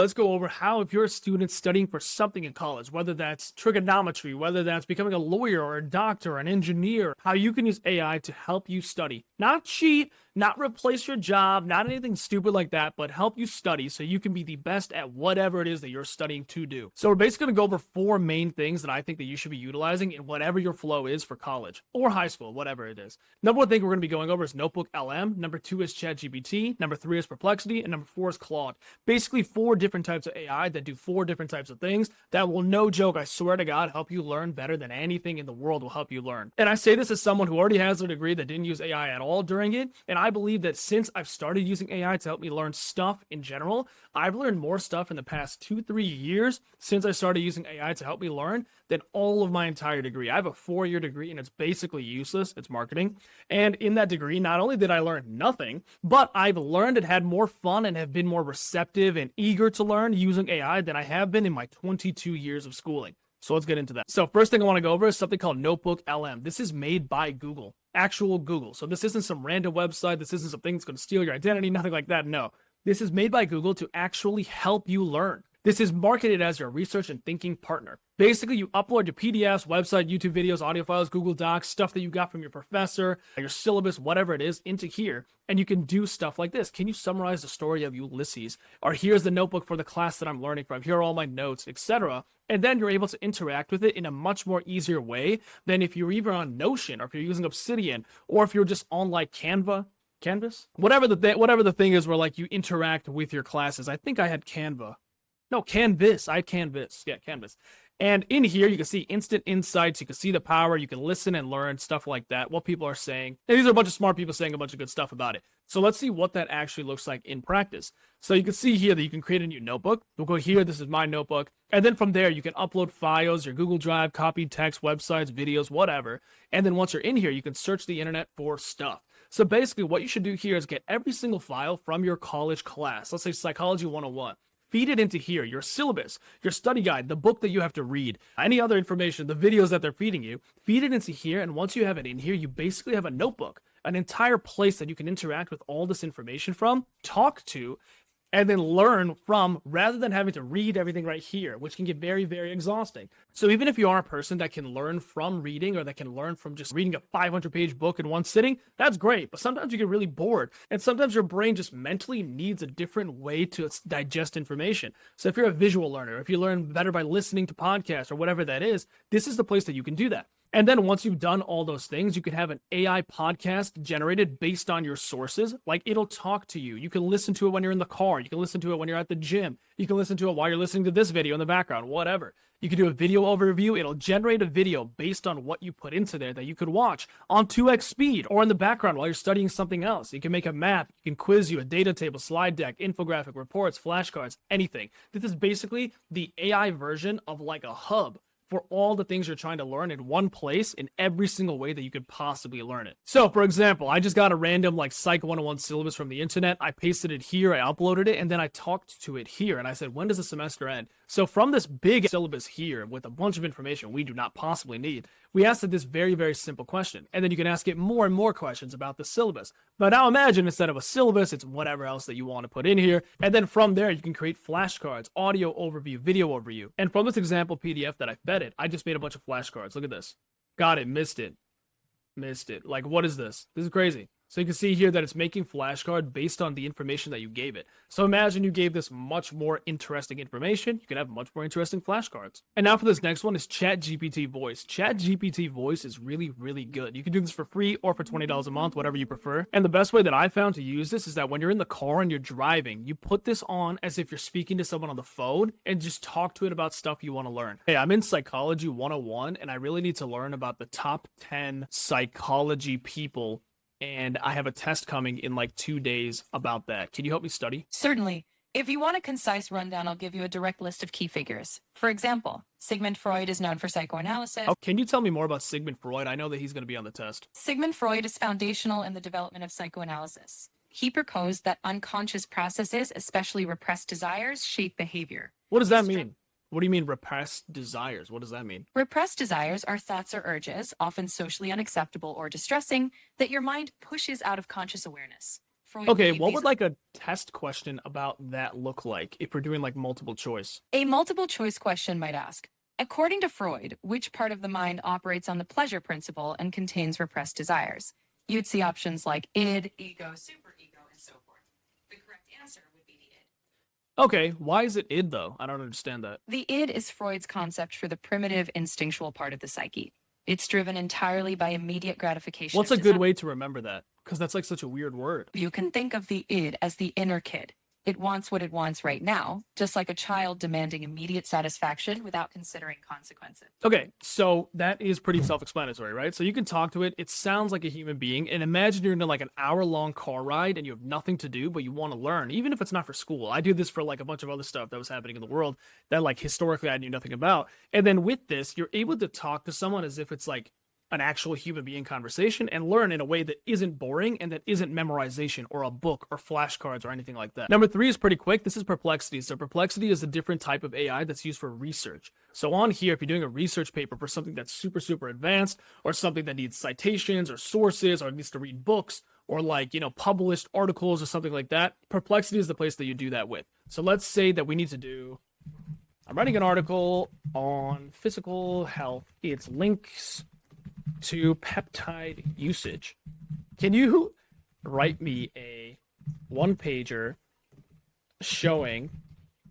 Let's go over how, if you're a student studying for something in college, whether that's trigonometry, whether that's becoming a lawyer or a doctor or an engineer, how you can use AI to help you study. Not cheat, not replace your job, not anything stupid like that, but help you study so you can be the best at whatever it is that you're studying to do. So we're basically going to go over 4 main things that I think that you should be utilizing in whatever your flow is for college or high school, whatever it is. Number 1 thing we're going to be going over is Notebook LM. Number 2 is ChatGPT. Number 3 is Perplexity. And number 4 is Claude. Basically 4 different types of AI that do 4 different types of things that will, no joke, I swear to God, help you learn better than anything in the world will help you learn. And I say this as someone who already has a degree that didn't use AI at all during it. And I believe that since I've started using AI to help me learn stuff in general, I've learned more stuff in the past 2-3 years since I started using AI to help me learn than all of my entire degree. I have a 4-year degree and it's basically useless. It's marketing. And in that degree, not only did I learn nothing, but I've learned and had more fun and have been more receptive and eager to learn using AI than I have been in my 22 years of schooling. So let's get into that. So first thing I want to go over is something called Notebook LM. This is made by Google, actual Google. So this isn't some random website. This isn't something that's going to steal your identity, nothing like that. No, this is made by Google to actually help you learn. This is marketed as your research and thinking partner. Basically, you upload your PDFs, website, YouTube videos, audio files, Google Docs, stuff that you got from your professor, your syllabus, whatever it is, into here, and you can do stuff like this. Can you summarize the story of Ulysses? Or here's the notebook for the class that I'm learning from. Here are all my notes, etc. And then you're able to interact with it in a much more easier way than if you're even on Notion, or if you're using Obsidian, or if you're just on like Canvas, whatever the thing is where like you interact with your classes. I think I had Canva. No, Canvas. I had Canvas. Yeah, Canvas. And in here, you can see instant insights. You can see the power. You can listen and learn, stuff like that, what people are saying. And these are a bunch of smart people saying a bunch of good stuff about it. So let's see what that actually looks like in practice. So you can see here that you can create a new notebook. We'll go here. This is my notebook. And then from there, you can upload files, your Google Drive, copied text, websites, videos, whatever. And then once you're in here, you can search the internet for stuff. So basically, what you should do here is get every single file from your college class. Let's say Psychology 101. Feed it into here, your syllabus, your study guide, the book that you have to read, any other information, the videos that they're feeding you, feed it into here. And once you have it in here, you basically have a notebook, an entire place that you can interact with all this information from, talk to, and then learn from, rather than having to read everything right here, which can get very, very exhausting. So even if you are a person that can learn from reading, or that can learn from just reading a 500-page book in one sitting, that's great. But sometimes you get really bored, and sometimes your brain just mentally needs a different way to digest information. So if you're a visual learner, if you learn better by listening to podcasts or whatever that is, this is the place that you can do that. And then once you've done all those things, you can have an AI podcast generated based on your sources. Like, it'll talk to you. You can listen to it when you're in the car. You can listen to it when you're at the gym. You can listen to it while you're listening to this video in the background, whatever. You can do a video overview. It'll generate a video based on what you put into there that you could watch on 2x speed or in the background while you're studying something else. You can make a map. You can quiz you, a data table, slide deck, infographic, reports, flashcards, anything. This is basically the AI version of like a hub for all the things you're trying to learn in one place in every single way that you could possibly learn it. So for example, I just got a random like Psych 101 syllabus from the internet. I pasted it here, I uploaded it, and then I talked to it here. And I said, when does the semester end? So from this big syllabus here with a bunch of information we do not possibly need, we asked it this very, very simple question. And then you can ask it more and more questions about the syllabus. But now imagine instead of a syllabus, it's whatever else that you want to put in here. And then from there, you can create flashcards, audio overview, video overview. And from this example PDF that I fed it, I just made a bunch of flashcards. Look at this. Got it. Missed it. Like, what is this? This is crazy. So you can see here that it's making flashcard based on the information that you gave it. So imagine you gave this much more interesting information. You can have much more interesting flashcards. And now for this next one is ChatGPT Voice. ChatGPT Voice is really, really good. You can do this for free or for $20 a month, whatever you prefer. And the best way that I found to use this is that when you're in the car and you're driving, you put this on as if you're speaking to someone on the phone and just talk to it about stuff you want to learn. Hey, I'm in Psychology 101 and I really need to learn about the top 10 psychology people, and I have a test coming in like 2 days about that. Can you help me study? Certainly. If you want a concise rundown, I'll give you a direct list of key figures. For example, Sigmund Freud is known for psychoanalysis. Oh, can you tell me more about Sigmund Freud? I know that he's going to be on the test. Sigmund Freud is foundational in the development of psychoanalysis. He proposed that unconscious processes, especially repressed desires, shape behavior. What does that mean? What do you mean repressed desires? What does that mean? Repressed desires are thoughts or urges, often socially unacceptable or distressing, that your mind pushes out of conscious awareness. Freud Okay, believed what these- would like a test question about that look like if we're doing like multiple choice? A multiple choice question might ask, according to Freud, which part of the mind operates on the pleasure principle and contains repressed desires? You'd see options like id, ego, superego, and so forth. The correct answer would be the id. Okay, why is it id though? I don't understand that. The id is Freud's concept for the primitive instinctual part of the psyche. It's driven entirely by immediate gratification. What's of a good desire. way to remember that? Because that's like such a weird word. You can think of the id as the inner kid. It wants what it wants right now, just like a child demanding immediate satisfaction without considering consequences. Okay, so that is pretty self-explanatory, right? So you can talk to it. It sounds like a human being. And imagine you're in like an hour-long car ride and you have nothing to do, but you want to learn, even if it's not for school. I do this for like a bunch of other stuff that was happening in the world that like historically I knew nothing about. And then with this, you're able to talk to someone as if it's like an actual human being conversation and learn in a way that isn't boring and that isn't memorization or a book or flashcards or anything like that. Number 3 is pretty quick. This is Perplexity. So Perplexity is a different type of AI that's used for research. So on here, if you're doing a research paper for something that's super, super advanced or something that needs citations or sources or needs to read books or like, published articles or something like that, Perplexity is the place that you do that with. So let's say that we need to do, I'm writing an article on physical health. It's links to peptide usage. Can you write me a one-pager showing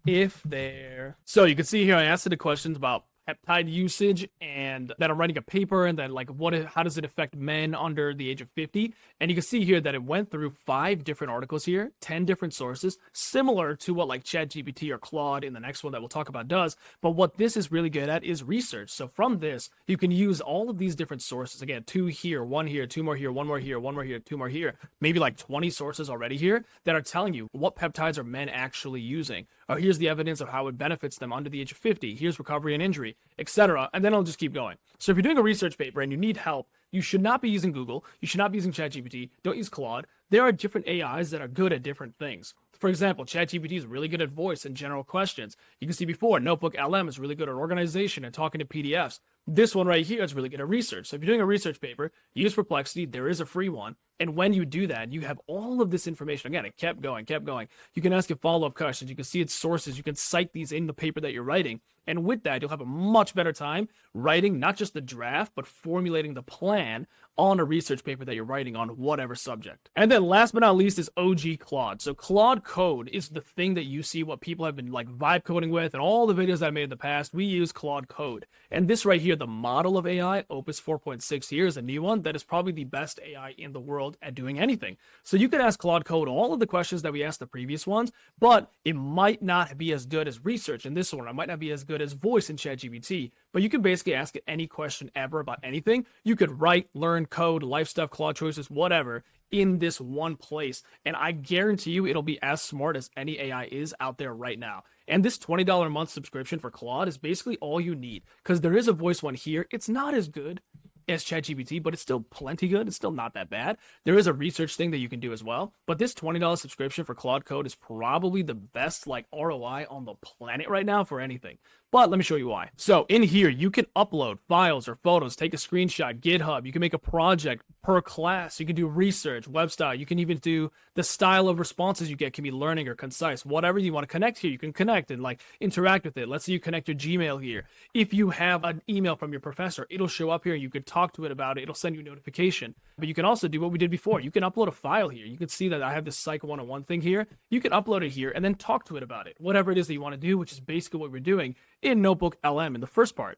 if they're... So you can see here I asked it the questions about peptide usage and that I'm writing a paper and then like how does it affect men under the age of 50? And you can see here that it went through 5 different articles here, 10 different sources, similar to what like ChatGPT or Claude in the next one that we'll talk about does. But what this is really good at is research. So from this, you can use all of these different sources. Again, 2 here, 1 here, 2 more here, 1 more here, 1 more here, 2 more here, maybe like 20 sources already here that are telling you what peptides are men actually using. Or here's the evidence of how it benefits them under the age of 50. Here's recovery and injury, etc. And then I'll just keep going. So if you're doing a research paper and you need help, you should not be using Google. You should not be using ChatGPT. Don't use Claude. There are different AIs that are good at different things. For example, ChatGPT is really good at voice and general questions. You can see before, Notebook LM is really good at organization and talking to PDFs. This one right here is really good at research. So if you're doing a research paper, use Perplexity. There is a free one. And when you do that, you have all of this information. Again, it kept going, kept going. You can ask it follow-up questions. You can see its sources. You can cite these in the paper that you're writing. And with that, you'll have a much better time writing not just the draft, but formulating the plan on a research paper that you're writing on whatever subject. And then last but not least is OG Claude. So Claude Code is the thing that you see what people have been like vibe coding with, and all the videos I made in the past, we use Claude Code. And this right here, the model of AI, Opus 4.6 here is a new one that is probably the best AI in the world at doing anything. So you can ask Claude Code all of the questions that we asked the previous ones, but it might not be as good as research in this one. It might not be as good as voice in ChatGPT, but you can basically ask it any question ever about anything. You could write, learn, code, life stuff, Claude choices, whatever, in this one place. And I guarantee you it'll be as smart as any AI is out there right now. And this $20 a month subscription for Claude is basically all you need, because there is a voice one here. It's not as good as ChatGPT, but it's still plenty good. It's still not that bad. There is a research thing that you can do as well, but this $20 subscription for Claude Code is probably the best like ROI on the planet right now for anything. But let me show you why. So in here, you can upload files or photos, take a screenshot, GitHub. You can make a project per class. You can do research, web style. You can even do the style of responses you get can be learning or concise. Whatever you want to connect here, you can connect and like interact with it. Let's say you connect your Gmail here. If you have an email from your professor, it'll show up here. You could talk to it about it. It'll send you a notification. But you can also do what we did before. You can upload a file here. You can see that I have this Psych 101 thing here. You can upload it here and then talk to it about it. Whatever it is that you want to do, which is basically what we're doing in Notebook LM in the first part.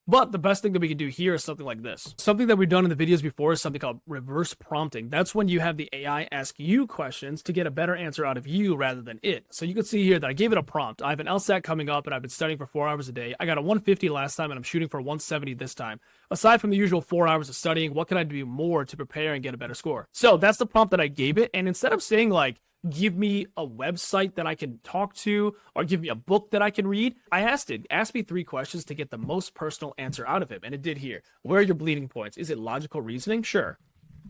But the best thing that we can do here is something like this. Something that we've done in the videos before is something called reverse prompting. That's when you have the AI ask you questions to get a better answer out of you rather than it. So you can see here that I gave it a prompt. I have an LSAT coming up and I've been studying for 4 hours a day. I got a 150 last time and I'm shooting for 170 this time. Aside from the usual 4 hours of studying, what can I do more to prepare and get a better score? So that's the prompt that I gave it. And instead of saying like, give me a website that I can talk to or give me a book that I can read, I asked it, ask me 3 questions to get the most personal answer out of it. And it did here. Where are your bleeding points? Is it logical reasoning? Sure.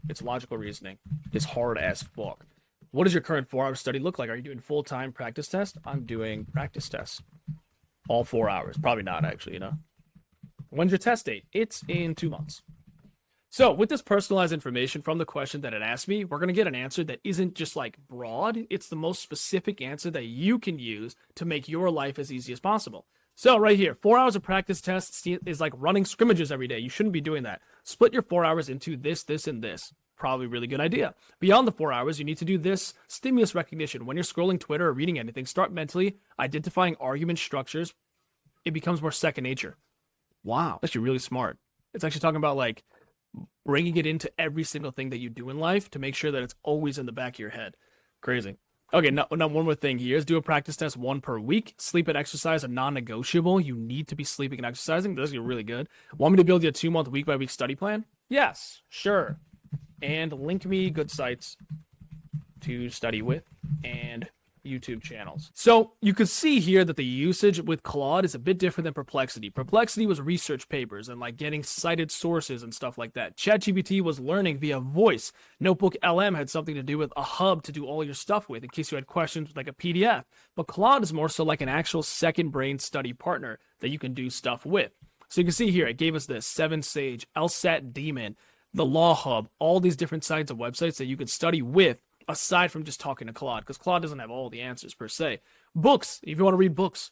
It's logical reasoning. It's hard as fuck. What does your current 4-hour study look like? Are you doing full-time practice tests? I'm doing practice tests. All 4 hours. Probably not, actually, you know. When's your test date? It's in 2 months. So with this personalized information from the question that it asked me, we're going to get an answer that isn't just like broad. It's the most specific answer that you can use to make your life as easy as possible. So right here, 4 hours of practice tests is like running scrimmages every day. You shouldn't be doing that. Split your 4 hours into this, this, and this. Probably a really good idea. Beyond the 4 hours, you need to do this stimulus recognition. When you're scrolling Twitter or reading anything, start mentally identifying argument structures. It becomes more second nature. Wow, that's actually really smart. It's actually talking about like bringing it into every single thing that you do in life to make sure that it's always in the back of your head. Crazy. Okay, now one more thing here is do a practice test 1 per week. Sleep and exercise are non-negotiable. You need to be sleeping and exercising. Those are really good. Want me to build you a 2-month week-by-week study plan? Yes, sure. And link me good sites to study with and YouTube channels. So you can see here that the usage with Claude is a bit different than Perplexity. Perplexity was research papers and like getting cited sources and stuff like that. ChatGPT was learning via voice. Notebook LM had something to do with a hub to do all your stuff with in case you had questions with like a PDF. But Claude is more so like an actual second brain study partner that you can do stuff with. So you can see here, it gave us this 7Sage, LSAT Demon, the Law Hub, all these different sites and websites that you could study with aside from just talking to Claude, because Claude doesn't have all the answers per se. Books, if you want to read books,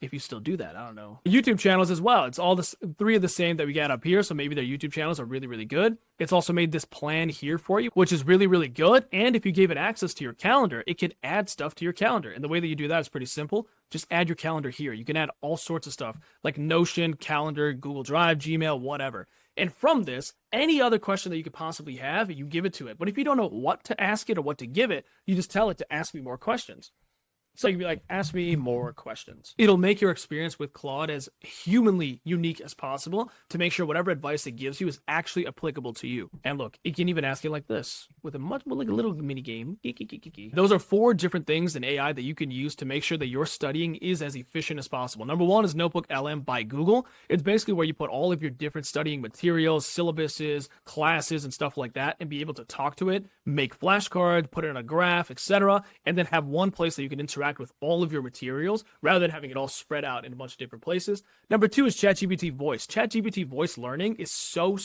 if you still do that, I don't know. YouTube channels as well. It's all this 3 of the same that we got up here, so maybe their YouTube channels are really, really good. It's also made this plan here for you, which is really, really good. And if you gave it access to your calendar, it can add stuff to your calendar. And the way that you do that is pretty simple. Just add your calendar here. You can add all sorts of stuff like Notion, Calendar, Google Drive, Gmail, whatever. And from this, any other question that you could possibly have, you give it to it. But if you don't know what to ask it or what to give it, you just tell it to ask me more questions. So you can be like, ask me more questions. It'll make your experience with Claude as humanly unique as possible to make sure whatever advice it gives you is actually applicable to you. And look, it can even ask you like this with a much more like a little mini game. Those are 4 different things in AI that you can use to make sure that your studying is as efficient as possible. Number 1 is Notebook LM by Google. It's basically where you put all of your different studying materials, syllabuses, classes, and stuff like that, and be able to talk to it, make flashcards, put it in a graph, etc., and then have one place that you can interact with all of your materials rather than having it all spread out in a bunch of different places. Number 2 is ChatGPT Voice. ChatGPT Voice learning is so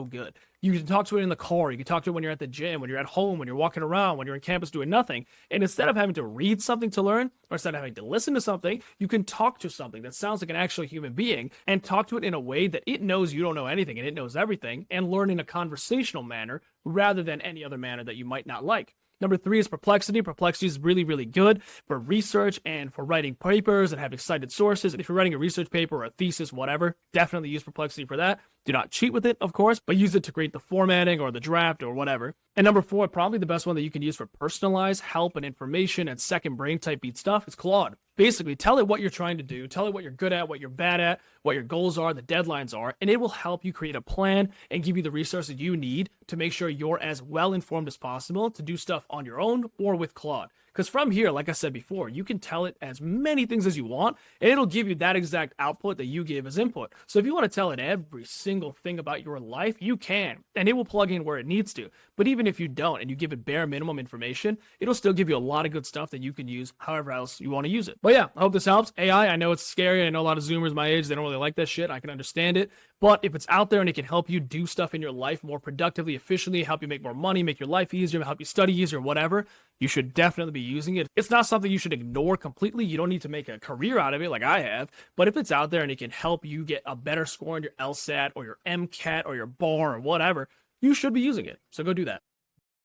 good. You can talk to it in the car. You can talk to it when you're at the gym, when you're at home, when you're walking around, when you're on campus doing nothing. And instead of having to read something to learn, or instead of having to listen to something, you can talk to something that sounds like an actual human being and talk to it in a way that it knows you don't know anything and it knows everything, and learn in a conversational manner rather than any other manner that you might not like. Number 3 is Perplexity. Perplexity is really, really good for research and for writing papers and having cited sources. And if you're writing a research paper or a thesis, whatever, definitely use Perplexity for that. Do not cheat with it, of course, but use it to create the formatting or the draft or whatever. And number 4, probably the best one that you can use for personalized help and information and second brain type beat stuff is Claude. Basically, tell it what you're trying to do, tell it what you're good at, what you're bad at, what your goals are, the deadlines are, and it will help you create a plan and give you the resources you need to make sure you're as well informed as possible to do stuff on your own or with Claude. Because from here, like I said before, you can tell it as many things as you want, and it'll give you that exact output that you gave as input. So if you want to tell it every single thing about your life, you can, and it will plug in where it needs to. But even if you don't, and you give it bare minimum information, it'll still give you a lot of good stuff that you can use however else you want to use it. But yeah, I hope this helps. AI, I know it's scary. I know a lot of Zoomers my age, they don't really like that shit. I can understand it. But if it's out there and it can help you do stuff in your life more productively, efficiently, help you make more money, make your life easier, help you study easier, whatever, you should definitely be using it. It's not something you should ignore completely. You don't need to make a career out of it like I have. But if it's out there and it can help you get a better score on your LSAT or your MCAT or your bar or whatever, you should be using it. So go do that.